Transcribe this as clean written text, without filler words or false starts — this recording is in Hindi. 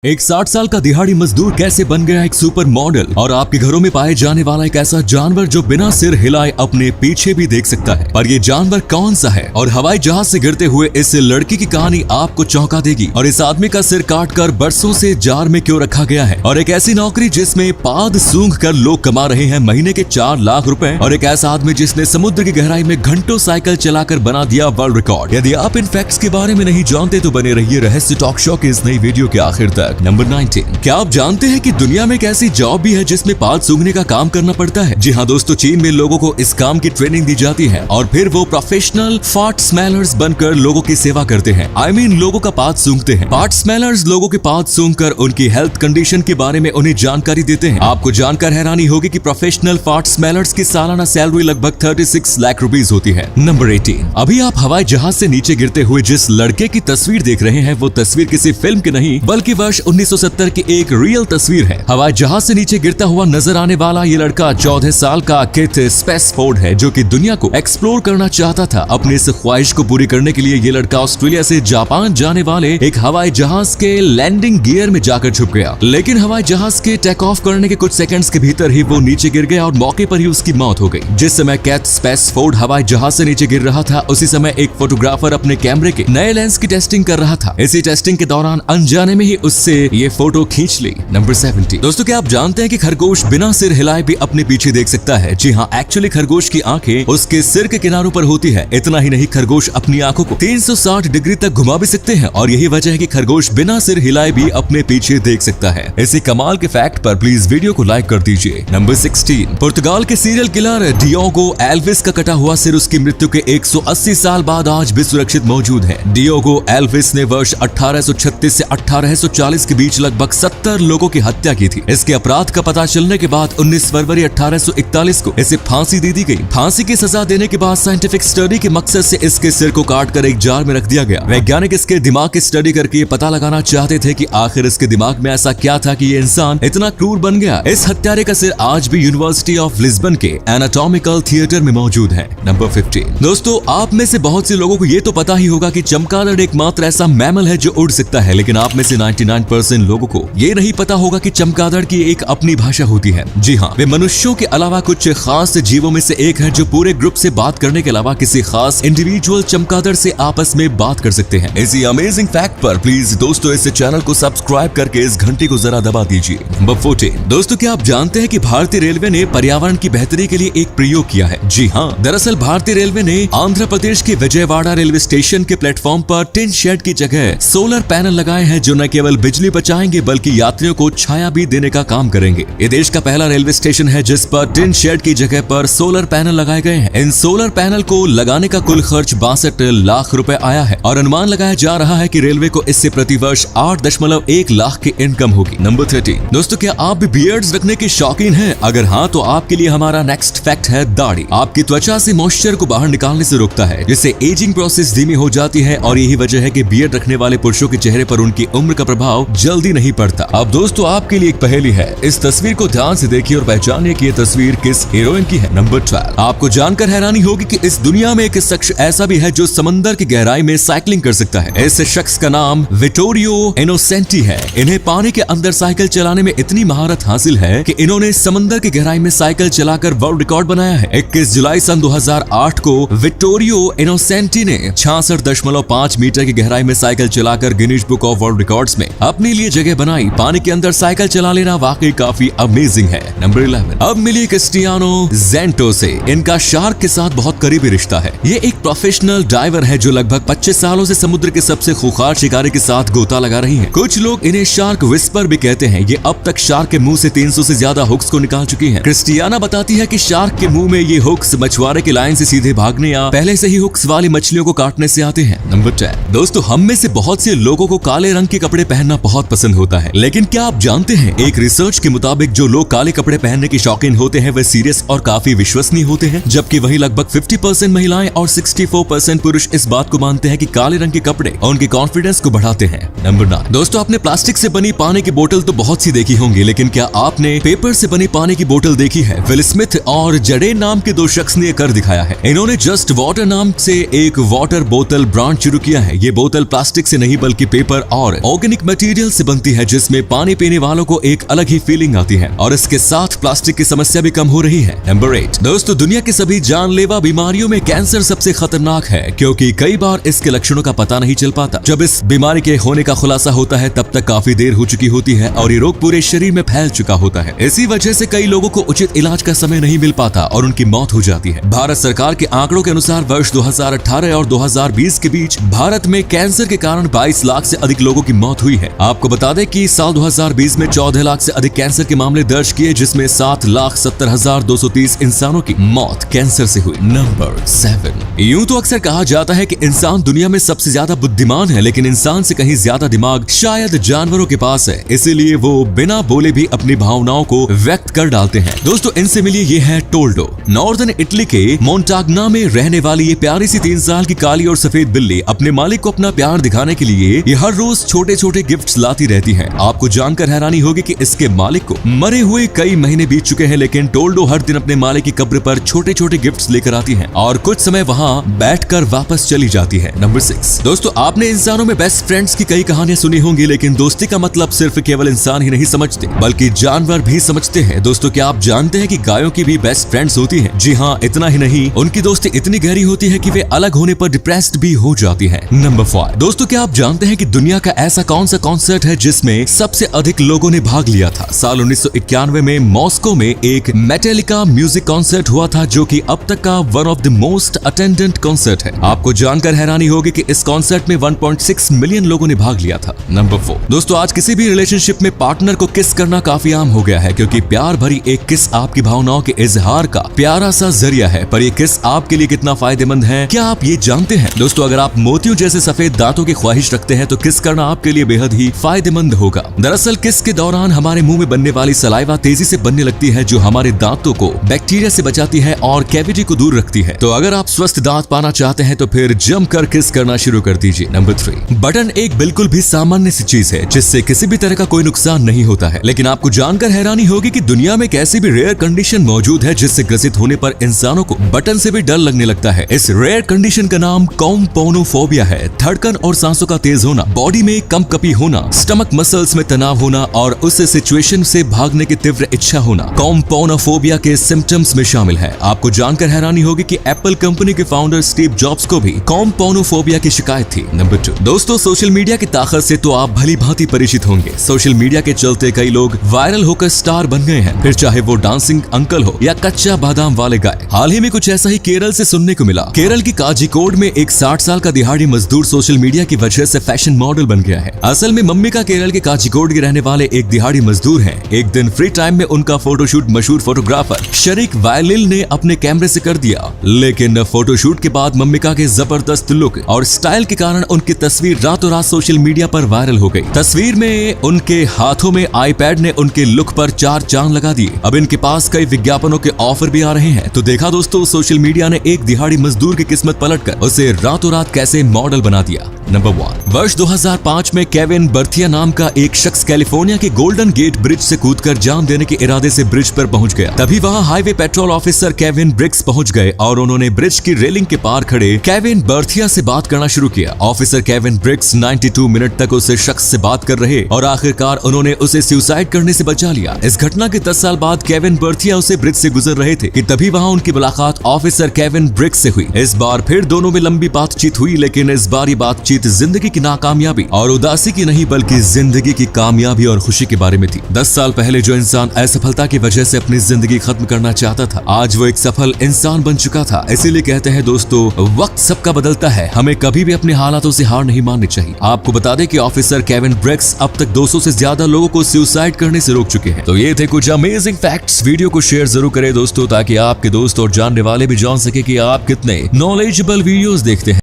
एक 60 साल का दिहाड़ी मजदूर कैसे बन गया एक सुपर मॉडल और आपके घरों में पाए जाने वाला एक ऐसा जानवर जो बिना सिर हिलाए अपने पीछे भी देख सकता है। पर ये जानवर कौन सा है और हवाई जहाज से गिरते हुए इस लड़की की कहानी आपको चौंका देगी। और इस आदमी का सिर काटकर बरसों से जार में क्यों रखा गया है, और एक ऐसी नौकरी जिसमें पाद सूंघ कर लोग कमा रहे हैं महीने के 4 लाख रुपए, और एक ऐसा आदमी जिसने समुद्र की गहराई में घंटों साइकिल चलाकर बना दिया वर्ल्ड रिकॉर्ड। यदि आप इन फैक्ट्स के बारे में नहीं जानते तो बने रहिए रहस्य टॉक शो के इस नई वीडियो के आखिर तक। नंबर 19। क्या आप जानते हैं कि दुनिया में एक ऐसी जॉब भी है जिसमें पाद सूंघने का काम करना पड़ता है? जी हाँ दोस्तों, चीन में लोगों को इस काम की ट्रेनिंग दी जाती है और फिर वो प्रोफेशनल फार्ट स्मेलर्स बनकर लोगों की सेवा करते हैं। लोगों का पाद सूंघते हैं। फार्ट स्मेलर्स लोगों के पाद सूंघकर उनकी हेल्थ कंडीशन के बारे में उन्हें जानकारी देते हैं। आपको जानकर हैरानी होगी कि प्रोफेशनल फार्ट स्मेलर्स की सालाना सैलरी लगभग 36 लाख रुपीस होती है। नंबर 18। अभी आप हवाई जहाज से नीचे गिरते हुए जिस लड़के की तस्वीर देख रहे हैं वो तस्वीर किसी फिल्म की नहीं बल्कि वर्ष 1970 की एक रियल तस्वीर है। हवाई जहाज से नीचे गिरता हुआ नजर आने वाला ये लड़का 14 साल का किथ स्पेसफोर्ड है जो कि दुनिया को एक्सप्लोर करना चाहता था। अपनी इस ख्वाहिश को पूरी करने के लिए ये लड़का ऑस्ट्रेलिया से जापान जाने वाले एक हवाई जहाज के लैंडिंग गियर में जाकर छुप गया, लेकिन हवाई जहाज के टेक ऑफ करने के कुछ सेकंड्स के भीतर ही वो नीचे गिर गया और मौके पर ही उसकी मौत हो गई। जिस समय किथ स्पेसफोर्ड हवाई जहाज से नीचे गिर रहा था उसी समय एक फोटोग्राफर अपने कैमरे के नए लेंस की टेस्टिंग कर रहा था। इसी टेस्टिंग के दौरान अनजाने में ही उससे ये फोटो खींच ली। नंबर 70। दोस्तों, क्या आप जानते हैं कि खरगोश बिना सिर हिलाए भी अपने पीछे देख सकता है? जी हाँ, एक्चुअली खरगोश की आंखें उसके सिर के किनारों पर होती है। इतना ही नहीं, खरगोश अपनी आंखों को 360 डिग्री तक घुमा भी सकते हैं और यही वजह है कि खरगोश बिना सिर हिलाए भी अपने पीछे देख सकता है। इसी कमाल के फैक्ट पर प्लीज वीडियो को लाइक कर दीजिए। नंबर 16। पुर्तगाल के सीरियल किलर डियोगो एल्विस का कटा हुआ सिर उसकी मृत्यु के 180 साल बाद आज भी सुरक्षित मौजूद है। डियोगो एल्विस ने वर्ष 1836 से 1840 के बीच लगभग 70 लोगों की हत्या की थी। इसके अपराध का पता चलने के बाद 19 फरवरी 1841 को इसे फांसी दे दी गई। फांसी की सजा देने के बाद साइंटिफिक स्टडी के मकसद से इसके सिर को काटकर एक जार में रख दिया गया। वैज्ञानिक इसके दिमाग की स्टडी करके ये पता लगाना चाहते थे कि आखिर इसके दिमाग में ऐसा क्या था कि ये इंसान इतना क्रूर बन गया। इस हत्यारे का सिर आज भी यूनिवर्सिटी ऑफ लिस्बन के एनाटॉमिकल थिएटर में मौजूद है। नंबर 15। दोस्तों, आप में से बहुत से लोगों को ये तो पता ही होगा कि चमगादड़ एकमात्र ऐसा मैमल है जो उड़ सकता है, लेकिन आप में से 99% लोगों को ये नहीं पता होगा कि चमगादड़ की एक अपनी भाषा होती है। जी हाँ, वे मनुष्यों के अलावा कुछ खास जीवों में से एक है जो पूरे ग्रुप से बात करने के अलावा किसी खास इंडिविजुअल चमगादड़ से आपस में बात कर सकते हैं। इसी अमेजिंग फैक्ट पर प्लीज दोस्तों इस चैनल को सब्सक्राइब करके इस घंटी को जरा दबा दीजिए। नंबर 14। दोस्तों, क्या आप जानते हैं कि भारतीय रेलवे ने पर्यावरण की बेहतरी के लिए एक प्रयोग किया है? जी हाँ, दरअसल भारतीय रेलवे ने आंध्र प्रदेश के विजयवाड़ा रेलवे स्टेशन के प्लेटफॉर्म पर टिन शेड की जगह सोलर पैनल लगाए हैं जो न केवल बिजली बचाएंगे बल्कि यात्रियों को छाया भी देने का काम करेंगे। ये देश का पहला रेलवे स्टेशन है जिस पर टिन शेड की जगह पर सोलर पैनल लगाए गए हैं। इन सोलर पैनल को लगाने का कुल खर्च 62 लाख रुपए आया है और अनुमान लगाया जा रहा है कि रेलवे को इससे प्रति वर्ष 8.1 लाख की इनकम होगी। नंबर 13। दोस्तों, क्या आप भी बियर्ड्स रखने के शौकीन हैं? अगर हाँ तो आपके लिए हमारा नेक्स्ट फैक्ट है दाढ़ी। आपकी त्वचा से मॉइस्चर को बाहर निकालने से रोकता है जिससे एजिंग प्रोसेस धीमी हो जाती है और यही वजह है कि बियर्ड रखने वाले पुरुषों के चेहरे पर उनकी उम्र का प्रभाव जल्दी नहीं पड़ता। अब दोस्तों, आपके लिए एक पहेली है। इस तस्वीर को ध्यान से देखिए और पहचानिए कि ये तस्वीर किस हीरोइन की है। नंबर 12। आपको जानकर हैरानी होगी कि इस दुनिया में एक शख्स ऐसा भी है जो समंदर की गहराई में साइकिलिंग कर सकता है। इस शख्स का नाम विटोरियो इनोसेंटी है। इन्हें पानी के अंदर साइकिल चलाने में इतनी महारत हासिल है कि इन्होंने समंदर की गहराई में साइकिल चलाकर वर्ल्ड रिकॉर्ड बनाया है। 21 जुलाई सन 2008 को विटोरियो इनोसेंटी ने 66.5 मीटर की गहराई में साइकिल चलाकर Guinness book of world records में अपने लिए जगह बनाई। पानी के अंदर साइकिल चला लेना वाकई काफी अमेजिंग है। नंबर 11। अब मिली क्रिस्टियानो जेंटो से। इनका शार्क के साथ बहुत करीबी रिश्ता है। ये एक प्रोफेशनल डाइवर है जो लगभग 25 सालों से समुद्र के सबसे खूंखार शिकारी के साथ गोता लगा रही है। कुछ लोग इन्हें शार्क विस्पर भी कहते हैं। ये अब तक शार्क के मुंह से 300 से ज्यादा हुक्स को निकाल चुकी है। क्रिस्टियाना बताती है कि शार्क के मुंह में ये हुक्स मछुआरे की लाइन से सीधे भागने या पहले से ही हुक्स वाली मछलियों को काटने से आते हैं। नंबर 10। दोस्तों, हम में से बहुत से लोगों को काले रंग के कपड़े पहनना बहुत पसंद होता है, लेकिन क्या आप जानते हैं एक रिसर्च के मुताबिक जो लोग काले कपड़े पहनने के शौकीन होते हैं वे सीरियस और काफी विश्वसनीय होते हैं, जबकि वही लगभग 50% महिलाएं और 64% पुरुष इस बात को मानते हैं कि काले रंग के कपड़े उनके कॉन्फिडेंस को बढ़ाते हैं। नंबर 9। दोस्तों, आपने प्लास्टिक से बनी पानी की बोतल तो बहुत सी देखी होंगी, लेकिन क्या आपने पेपर से बनी पानी की बोतल देखी है? विल स्मिथ और जडेन नाम के 2 शख्स ने कर दिखाया है। इन्होंने जस्ट वाटर नाम से एक वाटर बोतल ब्रांड शुरू किया है। ये बोतल प्लास्टिक से नहीं बल्कि पेपर और ऑर्गेनिक मटेरियल मटेरियल से बनती है जिसमें पानी पीने वालों को एक अलग ही फीलिंग आती है और इसके साथ प्लास्टिक की समस्या भी कम हो रही है। नंबर 8 दोस्तों, दुनिया की सभी जानलेवा बीमारियों में कैंसर सबसे खतरनाक है क्योंकि कई बार इसके लक्षणों का पता नहीं चल पाता। जब इस बीमारी के होने का खुलासा होता है तब तक काफी देर हो चुकी होती है और ये रोग पूरे शरीर में फैल चुका होता है। इसी वजह से कई लोगों को उचित इलाज का समय नहीं मिल पाता और उनकी मौत हो जाती है। भारत सरकार के आंकड़ों के अनुसार वर्ष 2018 और 2020 के बीच भारत में कैंसर के कारण 22 लाख से अधिक लोगों की मौत हुई है। आपको बता दें कि साल 2020 में 14 लाख से अधिक कैंसर के मामले दर्ज किए जिसमें 7,70,230 इंसानों की मौत कैंसर से हुई। नंबर 7 यूं तो अक्सर कहा जाता है कि इंसान दुनिया में सबसे ज्यादा बुद्धिमान है, लेकिन इंसान से कहीं ज्यादा दिमाग शायद जानवरों के पास है, इसीलिए वो बिना बोले भी अपनी भावनाओं को व्यक्त कर डालते हैं। दोस्तों इनसे मिलिए, ये है टोल्डो। नॉर्दर्न इटली के मोंटाग्ना में रहने वाली ये प्यारी सी 3 साल की काली और सफेद बिल्ली अपने मालिक को अपना प्यार दिखाने के लिए ये हर रोज छोटे छोटे गिफ्ट्स लाती रहती है। आपको जानकर हैरानी होगी कि इसके मालिक को मरे हुए कई महीने बीत चुके हैं, लेकिन टोल्डो हर दिन अपने मालिक की कब्र पर छोटे छोटे गिफ्ट्स लेकर आती है और कुछ समय वहाँ बैठकर वापस चली जाती है। नंबर 6 दोस्तों, आपने इंसानों में बेस्ट फ्रेंड्स की कई कहानियां सुनी होंगी, लेकिन दोस्ती का मतलब सिर्फ केवल इंसान ही नहीं समझते बल्कि जानवर भी समझते हैं। दोस्तों क्या आप जानते हैं कि गायों की भी बेस्ट फ्रेंड्स होती हैं? जी हाँ, इतना ही नहीं, उनकी दोस्ती इतनी गहरी होती है कि वे अलग होने पर डिप्रेस्ड भी हो जाती हैं। नंबर 5 दोस्तों, क्या आप जानते हैं कि दुनिया का ऐसा कौन सा कॉन्सर्ट है जिसमें सबसे अधिक लोगों ने भाग लिया था? साल 1991 में मॉस्को में एक मेटालिका म्यूजिक कॉन्सर्ट हुआ था जो कि अब तक का one of the most attendant concert है। आपको जानकर हैरानी होगी कि इस कॉन्सर्ट में 1.6 मिलियन लोगों ने भाग लिया था। नंबर 4 दोस्तों, आज किसी भी रिलेशनशिप में पार्टनर को किस करना काफी आम हो गया है क्योंकि प्यार भरी एक किस आपकी भावनाओं के इजहार का प्यारा सा जरिया है, पर ये किस आपके लिए कितना फायदेमंद है क्या आप ये जानते हैं? दोस्तों अगर आप मोतियों जैसे सफेद दांतों की ख्वाहिश रखते हैं तो किस करना आपके लिए बेहद ही फायदेमंद होगा। दरअसल किस के दौरान हमारे मुंह में बनने वाली सलाइवा तेजी से बनने लगती है जो हमारे दांतों को बैक्टीरिया से बचाती है और कैविटी को दूर रखती है। तो अगर आप स्वस्थ दांत पाना चाहते हैं तो फिर जमकर किस करना शुरू कर दीजिए। नंबर 3 बटन एक बिल्कुल भी सामान्य सी चीज है जिससे किसी भी तरह का कोई नुकसान नहीं होता है, लेकिन आपको जानकर हैरानी होगी कि दुनिया में एक ऐसी भी रेयर कंडीशन मौजूद है जिससे ग्रसित होने पर इंसानों को बटन से भी डर लगने लगता है। इस रेयर कंडीशन का नाम कॉम्पोनोफोबिया है। धड़कन और सांसों का तेज होना, बॉडी में कंपकपी होना, स्टमक मसल्स में तनाव होना और उस सिचुएशन से भागने की तीव्र इच्छा होना कॉम्पोनोफोबिया के सिम्टम्स में शामिल है। आपको जानकर हैरानी होगी कि एप्पल कंपनी के फाउंडर स्टीव जॉब्स को भी कॉम्पोनोफोबिया की शिकायत थी। नंबर 2 दोस्तों, सोशल मीडिया की ताकत से तो आप भली भांति परिचित होंगे। सोशल मीडिया के चलते कई लोग वायरल होकर स्टार बन गए हैं, फिर चाहे वो डांसिंग अंकल हो या कच्चा बादाम वाले गाय। हाल ही में कुछ ऐसा ही केरल से सुनने को मिला। केरल की काजीकोड में एक 60 साल का दिहाड़ी मजदूर सोशल मीडिया की वजह से फैशन मॉडल बन गया है। असल में मम्मी का केरल के काजीकोड के रहने वाले एक दिहाड़ी मजदूर हैं। एक दिन फ्री टाइम में उनका फोटोशूट मशहूर फोटोग्राफर शरीक वायलिल ने अपने कैमरे से कर दिया, लेकिन फोटोशूट के बाद मम्मिका के जबरदस्त लुक और स्टाइल के कारण उनकी तस्वीर रातों रात सोशल मीडिया पर वायरल हो गई। तस्वीर में उनके हाथों में आईपैड ने उनके लुक पर 4 चांद लगा दिए। अब इनके पास कई विज्ञापनों के ऑफर भी आ रहे हैं। तो देखा दोस्तों, सोशल मीडिया ने एक दिहाड़ी मजदूर की किस्मत पलटकर उसे रातों रात कैसे मॉडल बना दिया। नंबर 1 वर्ष 2005 में केविन बर्थिया नाम का एक शख्स कैलिफोर्निया के गोल्डन गेट ब्रिज से कूदकर जान देने के इरादे से ब्रिज पर पहुंच गया। तभी वहां highway petrol officer Kevin Bricks पहुंच गए और उन्होंने ब्रिज की रेलिंग के पार खड़े केविन बर्थिया से बात करना शुरू किया। ऑफिसर केविन ब्रिक्स 92 मिनट तक उस शख्स से बात कर रहे और आखिरकार उन्होंने उसे सुसाइड करने से बचा लिया। इस घटना के 10 साल बाद केविन बर्थिया उसे ब्रिज से गुजर रहे थे कि तभी वहां उनकी मुलाकात ऑफिसर केविन ब्रिक्स से हुई। इस बार फिर दोनों में लंबी बातचीत हुई, लेकिन इस बार ये बातचीत जिंदगी की नाकामयाबी और उदासी की नहीं बल्कि जिंदगी की कामयाबी और खुशी के बारे में थी। 10 साल पहले जो इंसान असफलता की वजह से अपनी जिंदगी खत्म करना चाहता था, आज वो एक सफल इंसान बन चुका था। इसीलिए कहते हैं दोस्तों, वक्त सबका बदलता है, हमें कभी भी अपने हालातों से हार नहीं माननी चाहिए। आपको बता दें कि ऑफिसर केविन ब्रिक्स अब तक 200 से ज्यादा लोगों को सुसाइड करने से रोक चुके हैं। तो ये थे कुछ अमेजिंग फैक्ट्स। वीडियो को शेयर जरूर करें दोस्तों, ताकि आपके दोस्त और जानने वाले भी जान सके कि आप कितने नॉलेजेबल वीडियोस देखते हैं।